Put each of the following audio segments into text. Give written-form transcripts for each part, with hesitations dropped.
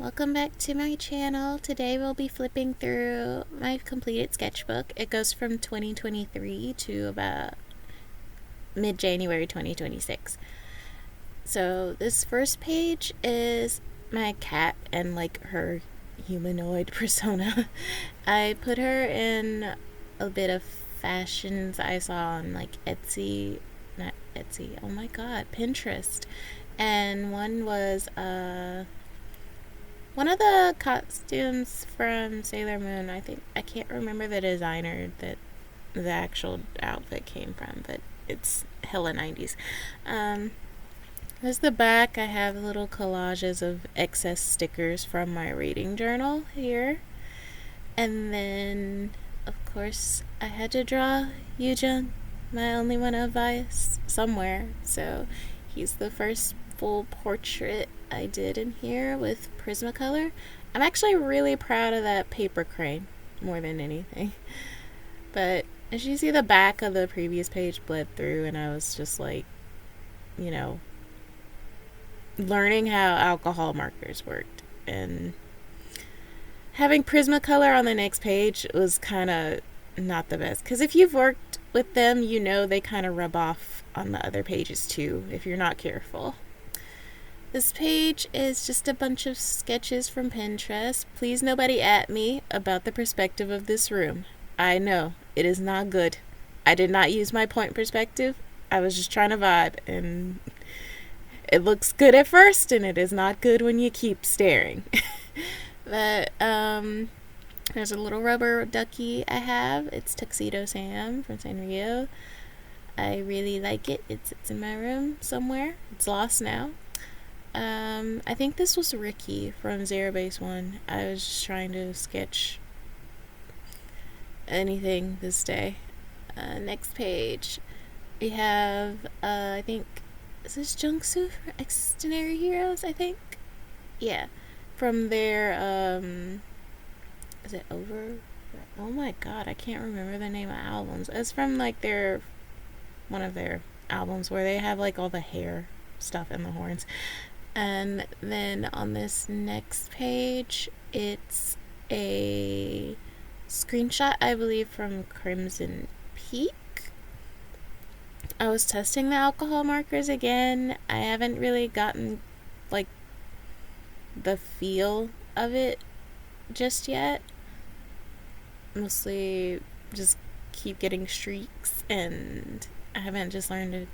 Welcome back to my channel. Today we'll be flipping through my completed sketchbook. It goes from 2023 to about mid-January 2026. So this first page is my cat and like her humanoid persona. I put her in a bit of fashions I saw on like not Etsy, oh my god, Pinterest. And one was one of the costumes from Sailor Moon. I can't remember the designer that the actual outfit came from, but it's hella 90s. There's the back. I have little collages of excess stickers from my reading journal here. And then, of course, I had to draw Yujung, my only one of Vice, somewhere. So he's the first full portrait I did in here with Prismacolor. I'm actually really proud of that paper crane more than anything. But as you see, the back of the previous page bled through, and I was just like, learning how alcohol markers worked. And having Prismacolor on the next page was kind of not the best. Because if you've worked with them, they kind of rub off on the other pages too, if you're not careful. This page is just a bunch of sketches from Pinterest. Please nobody at me about the perspective of this room. I know, it is not good. I did not use my point perspective. I was just trying to vibe, and it looks good at first, and it is not good when you keep staring. But, there's a little rubber ducky I have. It's Tuxedo Sam from Sanrio. I really like it. It sits in my room somewhere. It's lost now. I think this was Ricky from Zero Base 1. I was just trying to sketch anything this day. Next page, we have, I think, is this Jungsu from Extraordinary Heroes, I think? Yeah. From their, is it Over? Oh my god, I can't remember the name of albums. It's from, like, one of their albums where they have, like, all the hair stuff and the horns. And then on this next page, it's a screenshot, I believe, from Crimson Peak. I was testing the alcohol markers again. I haven't really gotten, like, the feel of it just yet. Mostly just keep getting streaks, and I haven't just learned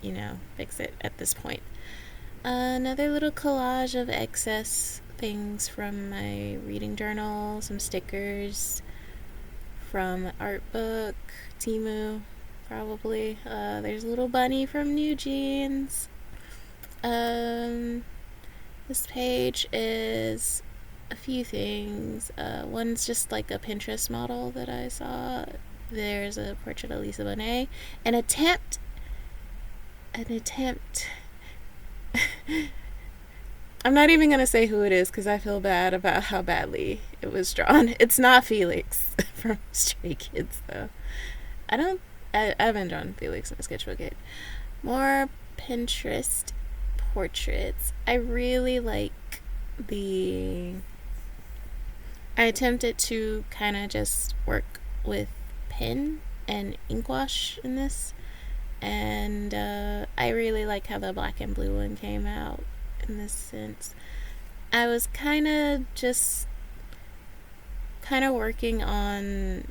to, fix it at this point. Another little collage of excess things from my reading journal, some stickers from art book, Temu, probably. There's a little bunny from New Jeans. This page is a few things. One's just like a Pinterest model that I saw. There's a portrait of Lisa Bonet. An attempt I'm not even going to say who it is because I feel bad about how badly it was drawn. It's not Felix from Stray Kids, though. I haven't drawn Felix in a sketchbook yet. More Pinterest portraits. I really like I attempted to kind of just work with pen and ink wash in this. And I really like how the black and blue one came out in this sense. I was kind of working on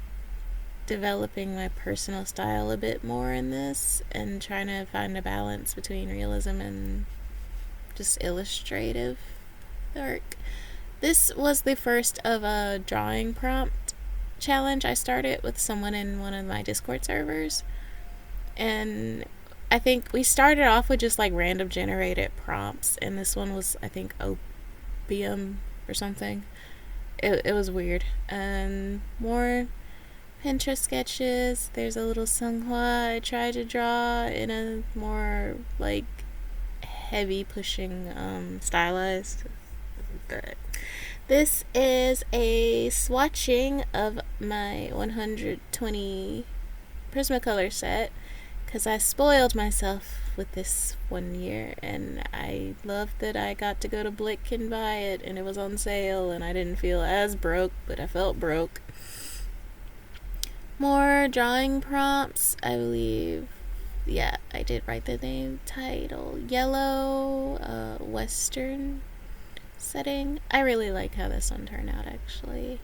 developing my personal style a bit more in this and trying to find a balance between realism and just illustrative work. This was the first of a drawing prompt challenge I started with someone in one of my Discord servers. And I think we started off with just like random generated prompts, and this one was, I think, opium or something. It was weird. And more Pinterest sketches. There's a little Seonghwa I tried to draw in a more like heavy pushing stylized. But this is a swatching of my 120 Prismacolor set, because I spoiled myself with this one year, and I loved that I got to go to Blick and buy it, and it was on sale, and I didn't feel as broke, but I felt broke. More drawing prompts, I believe. Yeah, I did write the name, title, yellow, western setting. I really like how this one turned out, actually.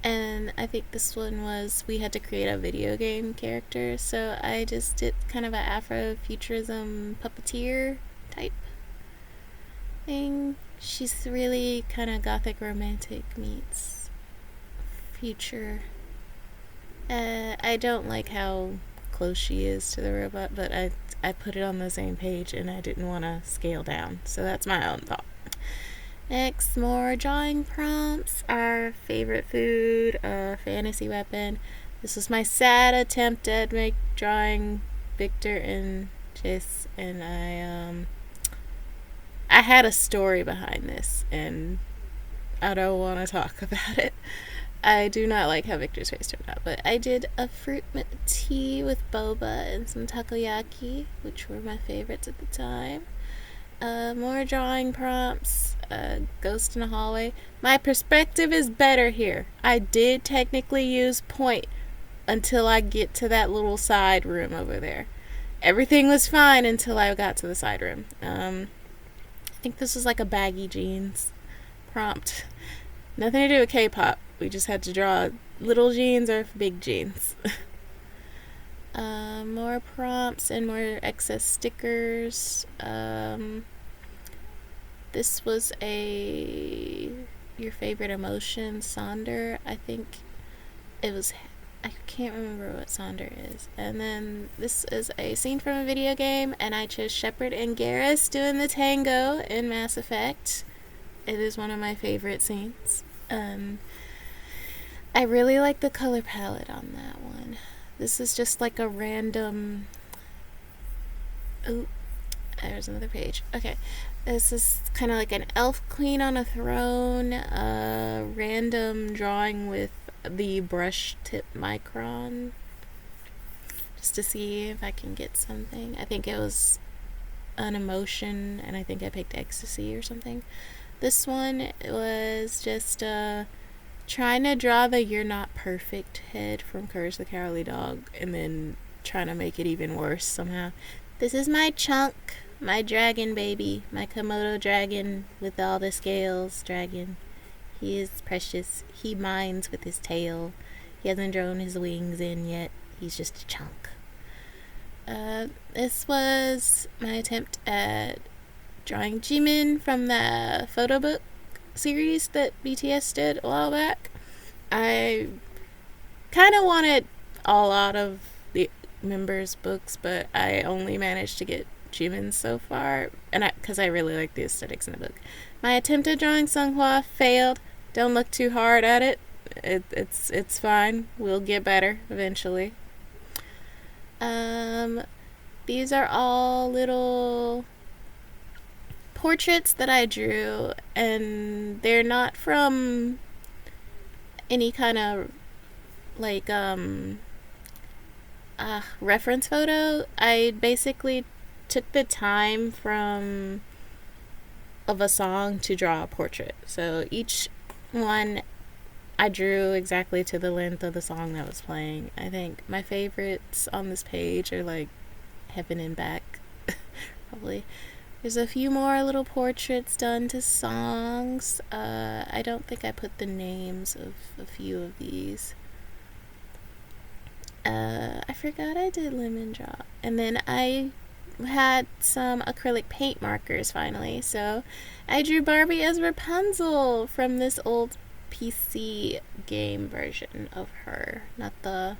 And I think this one was, we had to create a video game character, so I just did kind of an Afrofuturism puppeteer type thing. She's really kind of gothic romantic meets future. I don't like how close she is to the robot, but I put it on the same page and I didn't want to scale down, so that's my own thought. Next, more drawing prompts. Our favorite food, fantasy weapon. This was my sad attempt at drawing Victor and Chase, and I had a story behind this, and I don't want to talk about it. I do not like how Victor's face turned out, but I did a fruit tea with boba and some takoyaki, which were my favorites at the time. More drawing prompts. Ghost in a hallway. My perspective is better here. I did technically use point until I get to that little side room over there. Everything was fine until I got to the side room. I think this was like a baggy jeans prompt. Nothing to do with K-pop. We just had to draw little jeans or big jeans. More prompts and more excess stickers. This was your favorite emotion, Sonder. I think it was, I can't remember what Sonder is. And then this is a scene from a video game, and I chose Shepard and Garrus doing the tango in Mass Effect. It is one of my favorite scenes. I really like the color palette on that one. This is just like a random... Oh, there's another page. Okay. This is kind of like an elf queen on a throne. Random drawing with the brush tip micron. Just to see if I can get something. I think it was an emotion, and I think I picked ecstasy or something. This one was just trying to draw the You're Not Perfect head from Courage the Cowardly Dog, and then trying to make it even worse somehow. This is my Chunk, my dragon baby, my Komodo dragon with all the scales dragon. He is precious. He mines with his tail. He hasn't drawn his wings in yet. He's just a chunk. This was my attempt at drawing Jimin from the photo book series that BTS did a while back. I kind of wanted all out of the members' books, but I only managed to get Jimin so far, and because I really like the aesthetics in the book. My attempt at drawing Seonghwa failed. Don't look too hard at it. It's fine. We'll get better eventually. These are all little portraits that I drew, and they're not from any kind of like reference photo. I basically took the time of a song to draw a portrait. So each one I drew exactly to the length of the song that was playing. I think my favorites on this page are like Heaven and Back. Probably. There's a few more little portraits done to songs. I don't think I put the names of a few of these. I forgot I did Lemon Drop. And then I had some acrylic paint markers finally. So I drew Barbie as Rapunzel from this old PC game version of her. Not the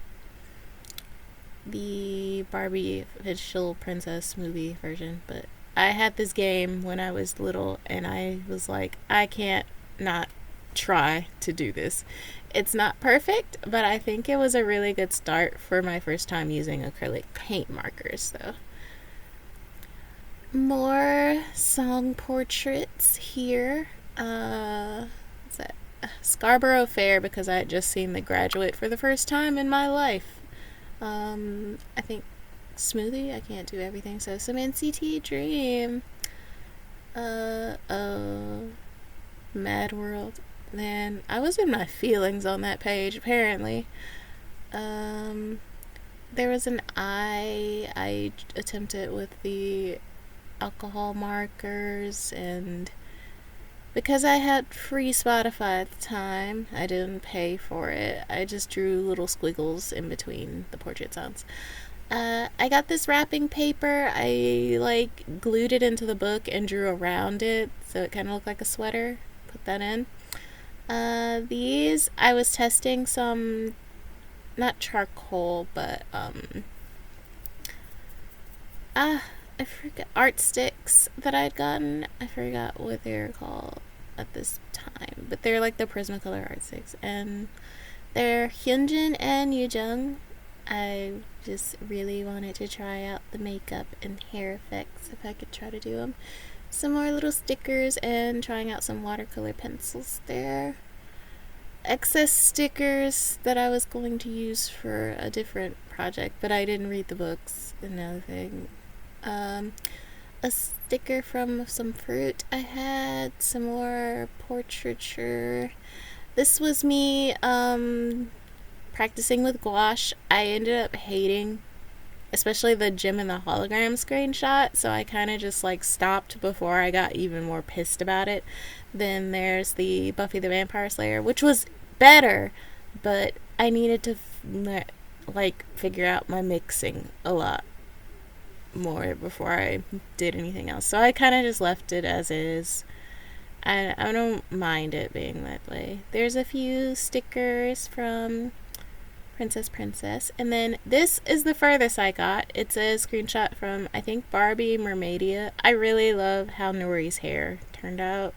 Barbie official princess movie version, but I had this game when I was little, and I was like, I can't not try to do this. It's not perfect, but I think it was a really good start for my first time using acrylic paint markers, though. More song portraits here. What's that? Scarborough Fair, because I had just seen The Graduate for the first time in my life. I think smoothie. I can't do everything. So some NCT Dream. Mad World. Man, I was in my feelings on that page, apparently. There was an I attempted with the alcohol markers, and because I had free Spotify at the time, I didn't pay for it. I just drew little squiggles in between the portrait sounds. I got this wrapping paper. I glued it into the book and drew around it so it kind of looked like a sweater. Put that in. These I was testing some, not charcoal, but I forgot, art sticks that I'd gotten. I forgot what they're called at this time, but they're like the Prismacolor art sticks, and they're Hyunjin and Yujung. I just really wanted to try out the makeup and hair effects if I could try to do them. Some more little stickers and trying out some watercolor pencils there. Excess stickers that I was going to use for a different project, but I didn't read the books. Another thing. A sticker from some fruit I had. Some more portraiture. This was me practicing with gouache. I ended up hating especially the Jim and the hologram screenshot, so I kind of just stopped before I got even more pissed about it. Then there's the Buffy the Vampire Slayer, which was better, but I needed to figure out my mixing a lot more before I did anything else. So I kind of just left it as is. I don't mind it being that way. There's a few stickers from Princess. And then this is the furthest I got. It's a screenshot from, I think, Barbie Mermaidia. I really love how Nori's hair turned out.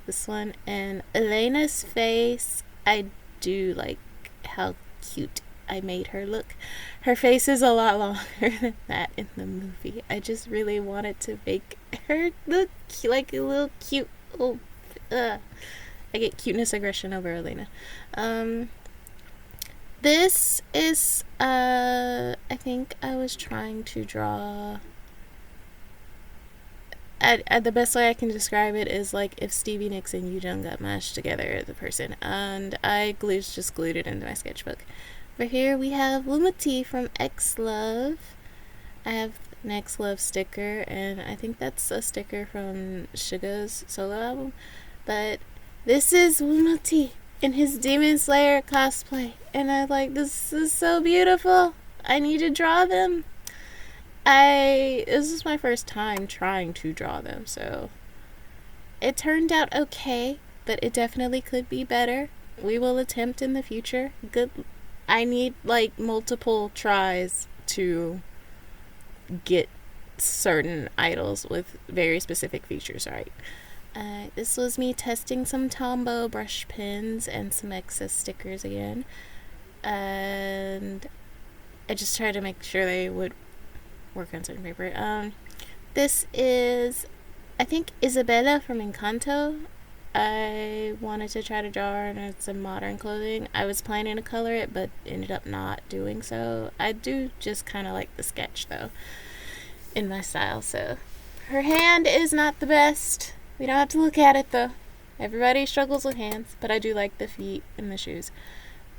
This one. And Elena's face, I do like how cute I made her look. Her face is a lot longer than that in the movie. I just really wanted to make her look like a little cute little... I get cuteness aggression over Elena. This is, I think I was trying to draw... the best way I can describe it is if Stevie Nicks and Yoojung got mashed together as a person. And I just glued it into my sketchbook. Over here we have Lumity from X Love. I have an X Love sticker, and I think that's a sticker from Suga's solo album. But this is Lumity in his Demon Slayer cosplay, and this is so beautiful. I need to draw them. This is my first time trying to draw them, so it turned out okay, but it definitely could be better. We will attempt in the future. I need multiple tries to get certain idols with very specific features right. This was me testing some Tombow brush pens and some excess stickers again. And I just tried to make sure they would work on certain paper. This is, I think, Isabella from Encanto. I wanted to try to draw her in some modern clothing. I was planning to color it, but ended up not doing so. I do just kind of like the sketch, though, in my style. So her hand is not the best. We don't have to look at it, though. Everybody struggles with hands, but I do like the feet and the shoes.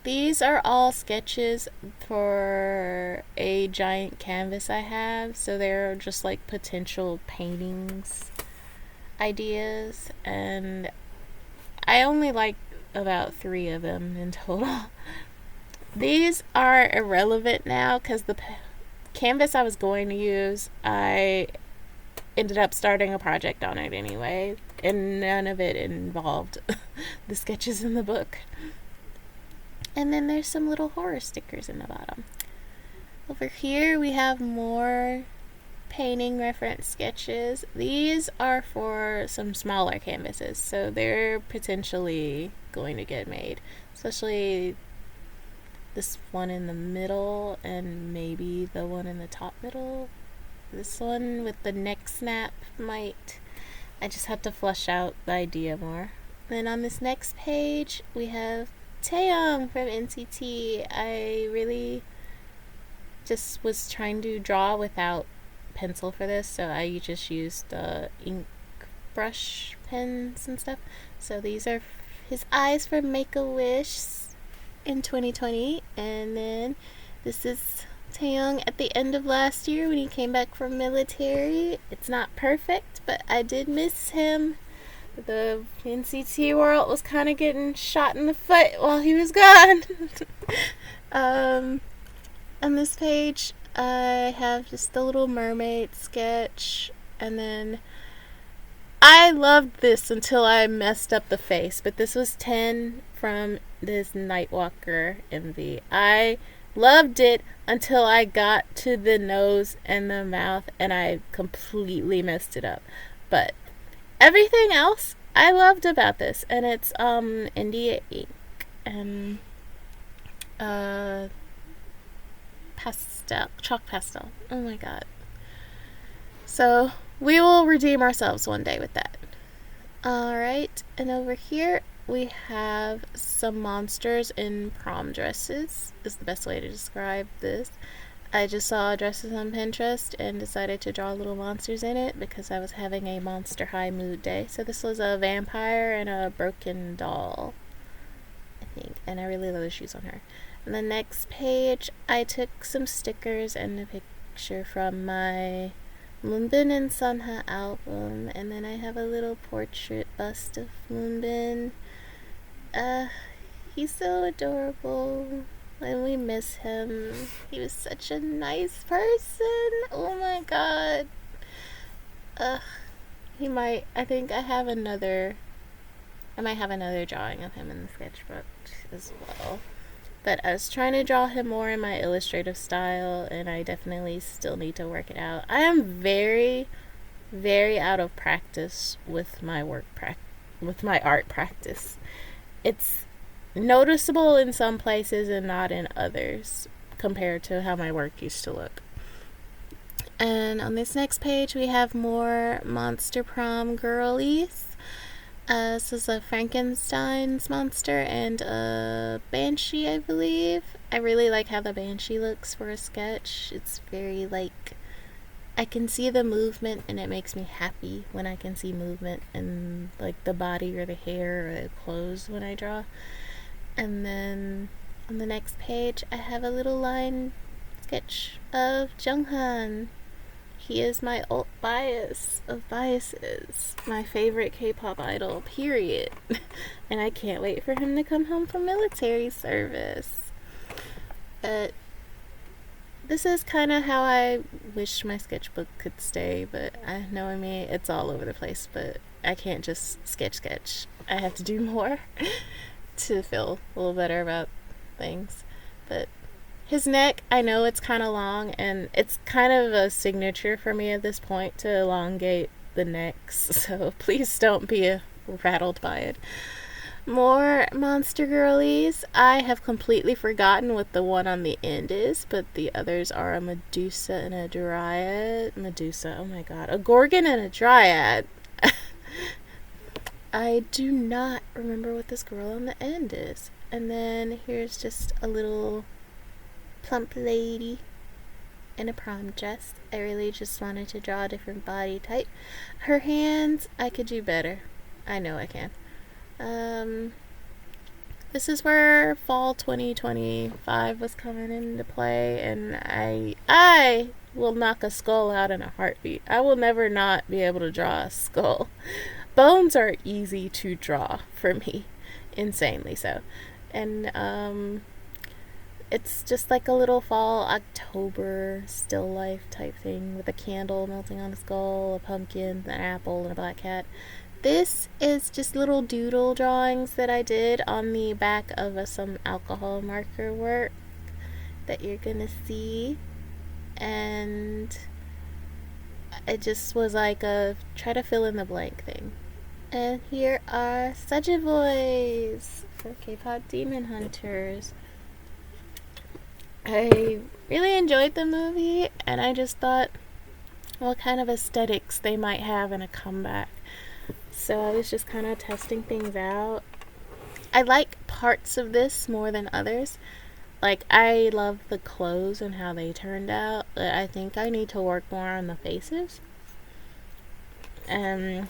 These are all sketches for a giant canvas I have, so they're just potential paintings ideas, and I only like about 3 of them in total. These are irrelevant now because the canvas I was going to use, I ended up starting a project on it anyway, and none of it involved the sketches in the book. And then there's some little horror stickers in the bottom. Over here we have more painting reference sketches. These are for some smaller canvases, so they're potentially going to get made, especially this one in the middle and maybe the one in the top middle. This one with the neck snap might. I just have to flesh out the idea more. Then on this next page we have Taeyong from NCT. I really just was trying to draw without pencil for this, so I just used ink brush pens and stuff. So these are his eyes for Make-A-Wish in 2020, and then this is Taeyong at the end of last year when he came back from military. It's not perfect, but I did miss him. The NCT world was kind of getting shot in the foot while he was gone. On this page, I have just the little mermaid sketch, and then I loved this until I messed up the face, but this was 10 from this Nightwalker MV. I loved it until I got to the nose and the mouth, and I completely messed it up. But everything else I loved about this, and it's India ink and chalk pastel. Oh my god. So we will redeem ourselves one day with that. Alright, and over here we have some monsters in prom dresses, is the best way to describe this. I just saw dresses on Pinterest and decided to draw little monsters in it because I was having a monster high mood day. So this was a vampire and a broken doll, I think, and I really love the shoes on her. On the next page, I took some stickers and a picture from my Moonbin and Sunha album, and then I have a little portrait bust of Moonbin. He's so adorable, and we miss him. He was such a nice person. Oh my god. I might have another drawing of him in the sketchbook as well. But I was trying to draw him more in my illustrative style, and I definitely still need to work it out. I am very, very out of practice with my art practice. It's noticeable in some places and not in others compared to how my work used to look. And on this next page, we have more Monster Prom girlies. This is a Frankenstein's monster and a banshee, I believe. I really like how the banshee looks for a sketch. It's very I can see the movement, and it makes me happy when I can see movement in the body or the hair or the clothes when I draw. And then on the next page, I have a little line sketch of Junghan. He is my alt bias of biases, my favorite K-pop idol, period. And I can't wait for him to come home from military service. But this is kind of how I wish my sketchbook could stay, but knowing me, it's all over the place, but I can't just sketch. I have to do more to feel a little better about things. But his neck, I know it's kind of long, and it's kind of a signature for me at this point to elongate the necks, so please don't be rattled by it. More monster girlies. I have completely forgotten what the one on the end is, but the others are a Medusa and a Dryad. Medusa, oh my god. A Gorgon and a Dryad. I do not remember what this girl on the end is. And then here's just a little plump lady in a prom dress. I really just wanted to draw a different body type. Her hands, I could do better. I know I can. This is where fall 2025 was coming into play, and I will knock a skull out in a heartbeat. I will never not be able to draw a skull. Bones are easy to draw for me, insanely so. And it's just like a little fall October still life type thing with a candle melting on a skull, a pumpkin, an apple, and a black cat. This is just little doodle drawings that I did on the back of some alcohol marker work that you're gonna see, and it just was like a try to fill in the blank thing. And here are Suja Boys for K-pop Demon Hunters. I really enjoyed the movie, and I just thought what kind of aesthetics they might have in a comeback. So I was just kind of testing things out. I like parts of this more than others. Like, I love the clothes and how they turned out, but I think I need to work more on the faces. And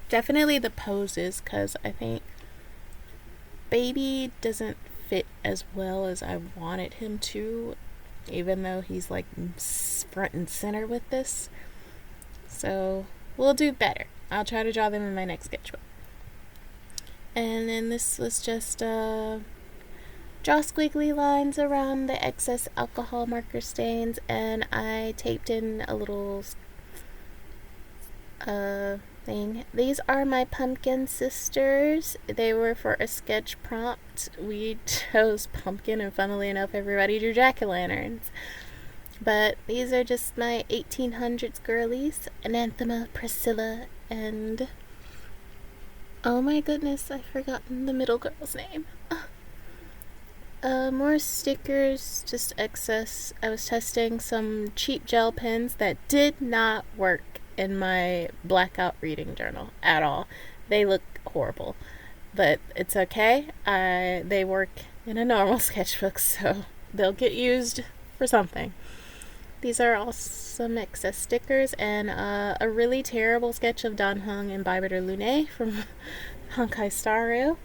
definitely the poses, because I think Baby doesn't fit as well as I wanted him to, even though he's like front and center with this. So we'll do better. I'll try to draw them in my next sketchbook. And then this was just draw squiggly lines around the excess alcohol marker stains, and I taped in a little thing. These are my pumpkin sisters. They were for a sketch prompt. We chose pumpkin, and funnily enough, everybody drew jack-o'-lanterns. But these are just my 1800s girlies, Anathema, Priscilla, and oh my goodness, I've forgotten the middle girl's name. More stickers, just excess. I was testing some cheap gel pens that did not work in my blackout reading journal at all. They look horrible, but it's okay. They work in a normal sketchbook, so they'll get used for something. These are all some excess stickers, and a really terrible sketch of Dan Heng and Bybiter Lune from Honkai Star Rail.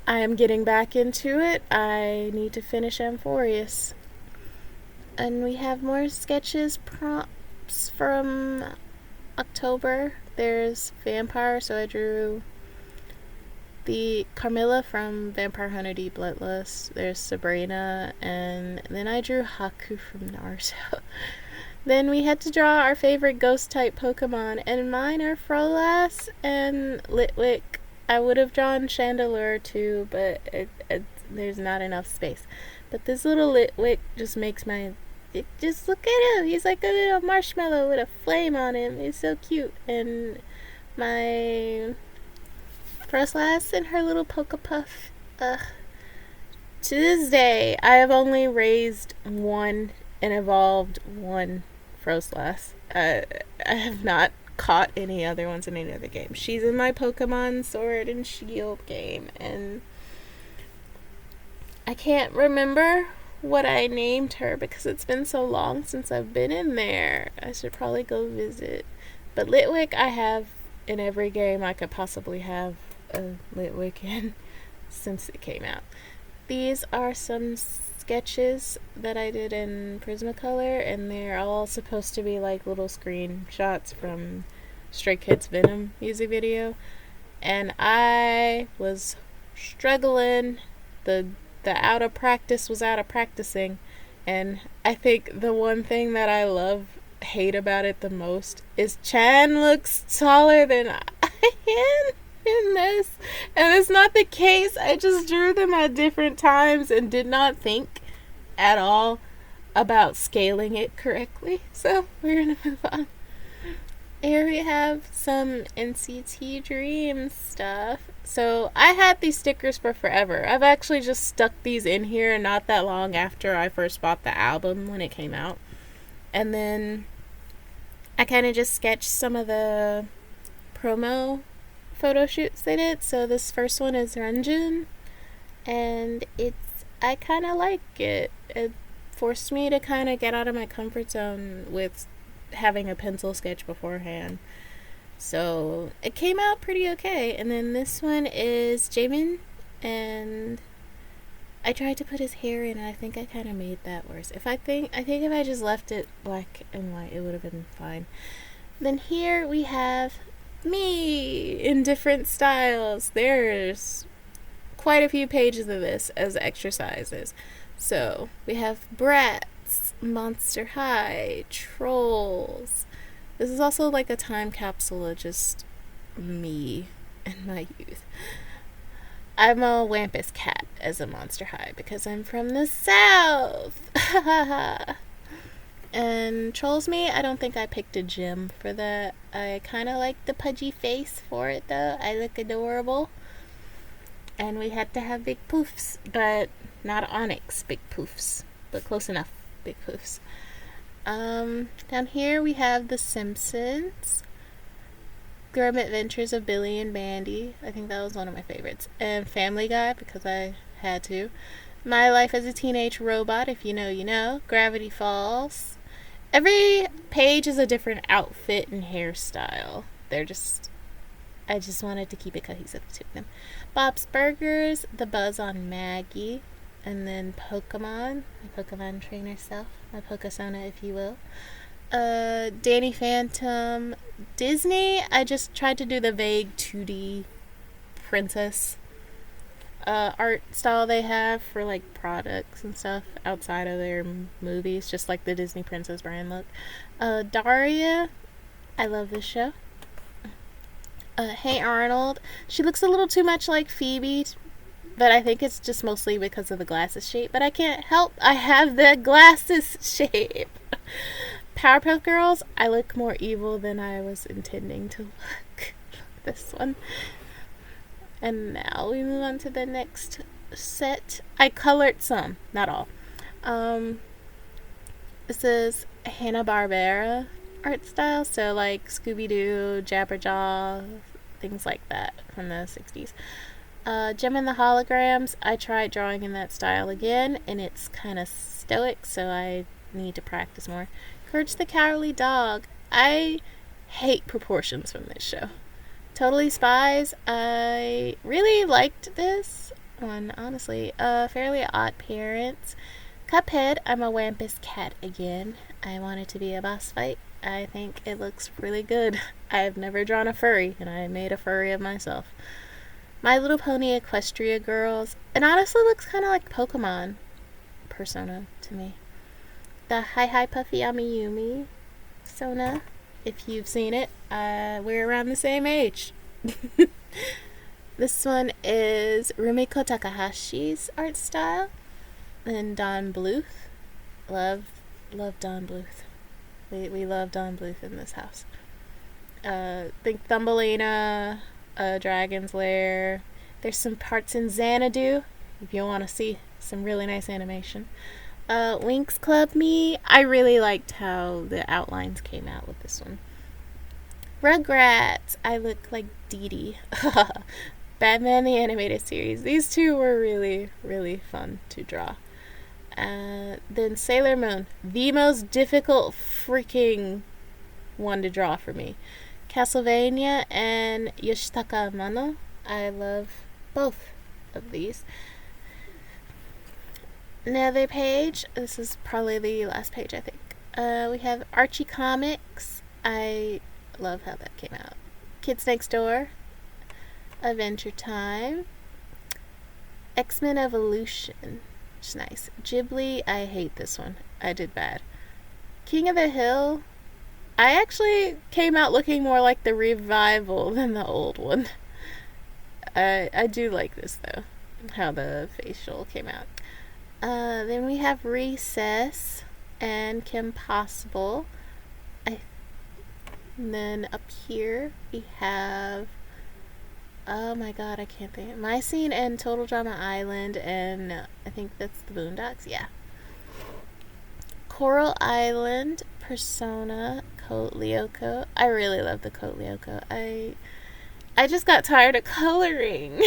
I am getting back into it. I need to finish Amphorius. And we have more sketches, prompts from October. There's Vampire, so I drew the Carmilla from Vampire Hunter D Bloodlust. There's Sabrina, and then I drew Haku from Naruto. Then we had to draw our favorite ghost type Pokemon, and mine are Frolas and Litwick. I would have drawn Chandelure too, but there's not enough space. But this little Litwick just makes just look at him. He's like a little marshmallow with a flame on him. He's so cute. And my Froslass and her little Pokepuff. To this day, I have only raised one and evolved one Froslass. I have not caught any other ones in any other game. She's in my Pokemon Sword and Shield game, and I can't remember what I named her because it's been so long since I've been in there. I should probably go visit. But Litwick I have in every game I could possibly have a Litwick in since it came out. These are some sketches that I did in Prismacolor, and they're all supposed to be like little screenshots from Stray Kids Venom music video, and I was struggling. The out of practice was out of practicing, and I think the one thing that I hate about it the most is Chan looks taller than I am in this, and it's not the case. I just drew them at different times and did not think at all about scaling it correctly, so we're gonna move on. Here we have some NCT Dream stuff. So I had these stickers for forever. I've actually just stuck these in here not that long after I first bought the album when it came out, and then I kind of just sketched some of the promo photo shoots they did. So this first one is Renjin, and I kind of like it. It forced me to kind of get out of my comfort zone with having a pencil sketch beforehand. So it came out pretty okay. And then this one is Jamin, and I tried to put his hair in, and I think I kind of made that worse. I think if I just left it black and white, it would have been fine. Then here we have me in different styles. There's quite a few pages of this as exercises. So we have Bratz, Monster High, Trolls. This is also like a time capsule of just me and my youth. I'm a Wampus cat as a Monster High because I'm from the South. And Trolls Me, I don't think I picked a gym for that. I kind of like the pudgy face for it though. I look adorable. And we had to have big poofs, but not Onyx big poofs, but close enough big poofs. Down here we have The Simpsons, Grim Adventures of Billy and Mandy. I think that was one of my favorites. And Family Guy, because I had to. My Life as a Teenage Robot, if you know, you know. Gravity Falls. Every page is a different outfit and hairstyle. I just wanted to keep it cohesive between them. Bob's Burgers, The Buzz on Maggie, and then Pokemon, my Pokemon trainer self, my Pokesona, if you will. Danny Phantom, Disney. I just tried to do the vague 2D princess art style they have for like products and stuff outside of their movies, just like the Disney Princess brand look. Daria, I love this show. Hey Arnold, she looks a little too much like Phoebe, but I think it's just mostly because of the glasses shape. But I can't help, I have the glasses shape. Powerpuff Girls, I look more evil than I was intending to look. This one. And now we move on to the next set. I colored some, not all. This is Hanna-Barbera art style, so like Scooby-Doo, Jabberjaw, things like that from the 60s. Gem and the Holograms, I tried drawing in that style again, and it's kind of stoic, so I need to practice more. Courage the Cowardly Dog, I hate proportions from this show. Totally Spies, I really liked this one, honestly. Fairly Odd Parents. Cuphead, I'm a Wampus cat again. I want it to be a boss fight. I think it looks really good. I've never drawn a furry, and I made a furry of myself. My Little Pony Equestria Girls. It honestly looks kind of like Pokemon Persona to me. The Hi Hi Puffy Amiyumi Sona. If you've seen it, we're around the same age. This one is Rumiko Takahashi's art style. And Don Bluth. Love Don Bluth. We love Don Bluth in this house. Think Thumbelina, Dragon's Lair. There's some parts in Xanadu, if you want to see some really nice animation. Winx Club Me. I really liked how the outlines came out with this one. Rugrats. I look like Dee Dee. Batman the Animated Series. These two were really, really fun to draw. Then Sailor Moon. The most difficult freaking one to draw for me. Castlevania and Yoshitaka Amano. I love both of these. Another page. This is probably the last page, I think. We have Archie Comics. I love how that came out. Kids Next Door. Adventure Time. X-Men Evolution. Which is nice. Ghibli. I hate this one. I did bad. King of the Hill. I actually came out looking more like the revival than the old one. I do like this though. How the facial came out. Then we have Recess and Kim Possible. And then up here we have, oh my god, I can't think. My Scene and Total Drama Island, and I think that's the Boondocks. Yeah. Coral Island, Persona, Code Lyoko. I really love the Code Lyoko. I just got tired of coloring.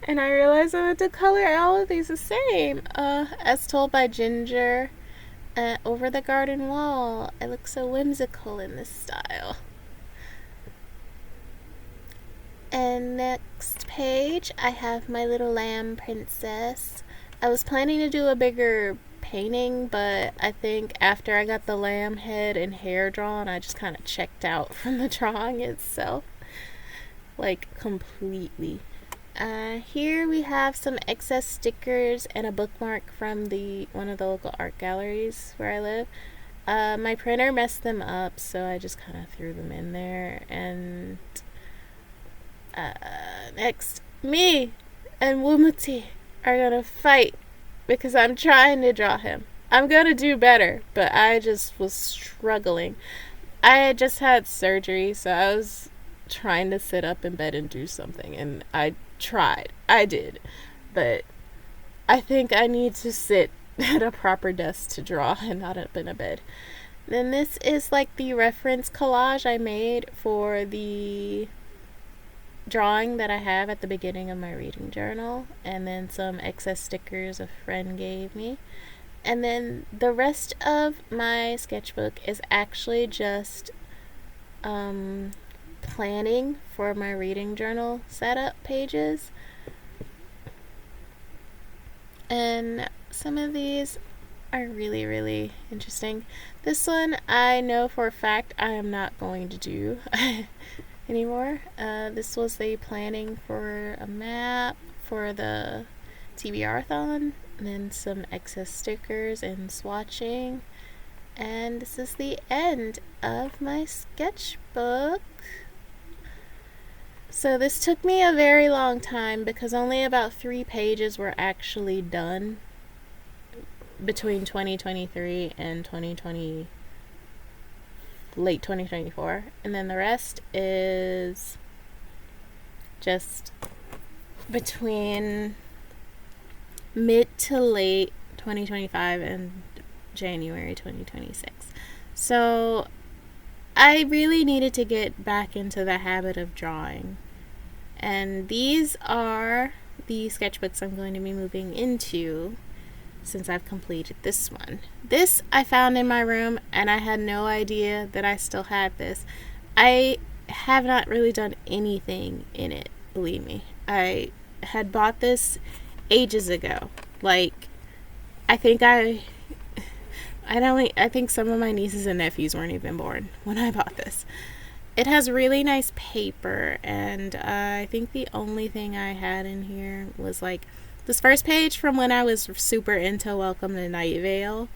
And I realized I had to color all of these the same. As Told by Ginger. Over the Garden Wall. I look so whimsical in this style. And next page, I have My Little Lamb Princess. I was planning to do a bigger painting, but I think after I got the lamb head and hair drawn, I just kind of checked out from the drawing itself. Like, completely. Here we have some excess stickers and a bookmark from one of the local art galleries where I live. My printer messed them up, so I just kind of threw them in there. And next, me and Wumuti are gonna fight because I'm trying to draw him. I'm gonna do better, but I just was struggling. I had just had surgery, so I was trying to sit up in bed and do something, and I tried. I did. But I think I need to sit at a proper desk to draw and not up in a bed. Then this is like the reference collage I made for the drawing that I have at the beginning of my reading journal, and then some excess stickers a friend gave me. And then the rest of my sketchbook is actually just planning for my reading journal setup pages. And some of these are really, really interesting. This one I know for a fact I am not going to do anymore. This was the planning for a map for the TBR-thon, and then some excess stickers and swatching. And this is the end of my sketchbook. So this took me a very long time because only about 3 pages were actually done between 2023 and 2020, late 2024, and then the rest is just between mid to late 2025 and January 2026. So I really needed to get back into the habit of drawing, and these are the sketchbooks I'm going to be moving into since I've completed this one. This I found in my room, and I had no idea that I still had this. I have not really done anything in it, believe me. I had bought this ages ago. Like, I think I think some of my nieces and nephews weren't even born when I bought this. It has really nice paper, and I think the only thing I had in here was like this first page from when I was super into Welcome to Night Vale,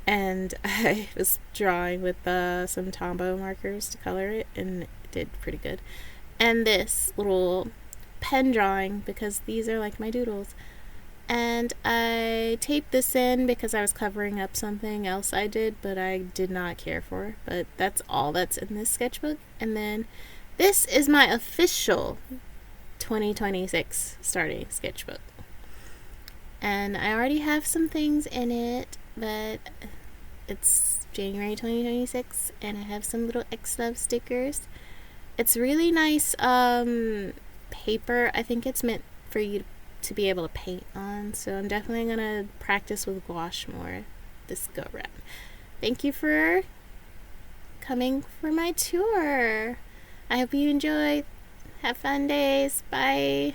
and I was drawing with some Tombow markers to color it, and it did pretty good. And this little pen drawing, because these are like my doodles. And I taped this in because I was covering up something else I did, but I did not care for. But that's all that's in this sketchbook. And then this is my official 2026 starting sketchbook. And I already have some things in it, but it's January 2026, and I have some little X-Love stickers. It's really nice paper. I think it's meant for you to be able to paint on, so I'm definitely gonna practice with gouache more this go round. Thank you for coming for my tour. I hope you enjoy. Have fun days. Bye.